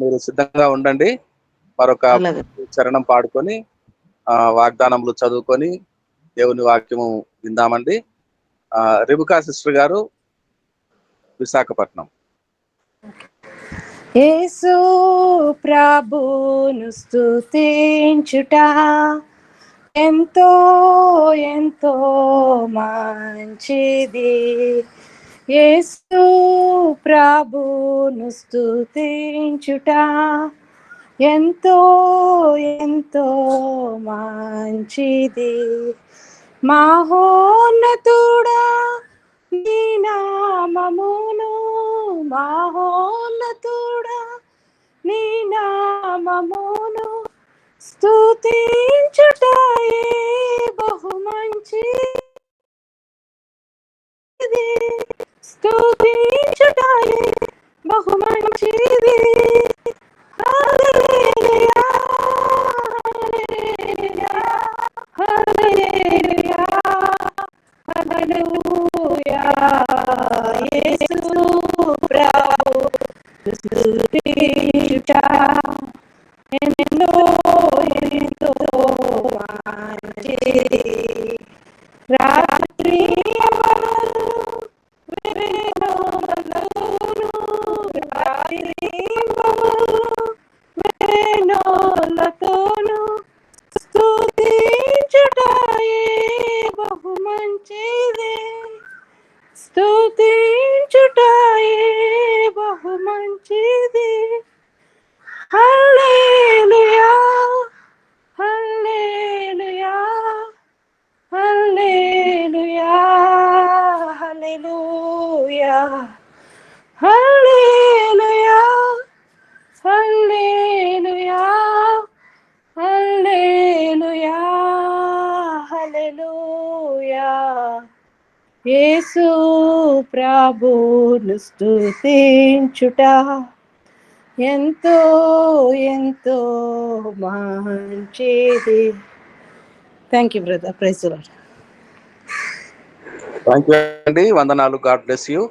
మీరు సిద్ధంగా ఉండండి. మరొక అలాగే. చరణం పాడుకొని వాగ్దానములు చదువుకొని దేవుని వాక్యము విందామండి. రిబుకా సిస్టర్ గారు, విశాఖపట్నం. యేసు ప్రభును స్తుతించుట ఎంతో ఎంతో మంచిది. యేసు ప్రభును స్తుతించుట ఎంతో ఎంతో మంచిది. మహోన్నతుడా నీ నామమును, మహోన్నతుడా నీ నామమును స్తుతించుటయే బహు మంచిది. స్తుతించుటయే బహు మంచిది. హల్లెలూయా హల్లెలూయా హల్లెలూయా. యేసు ప్రభు స్తుతించుట ఎంతో ఎంతో మంచిది. రాత్రి వేణోలతోను స్తుతించుటయే బహు మంచిది. స్తుతించుటయే బహు మంచిది. హల్లెలూయా హల్లెలూయా హల్లెలూయా హల్లెలూయా హల్లెలూయా హల్లెలూయా హల్లెలూయా హల్లెలూయా. యేసు ప్రభును స్తుతించుట ఎంతో ఎంతో మంచిది. Thank you brother. Praise the lord. Thank you అండి. వందనాలు. God bless you.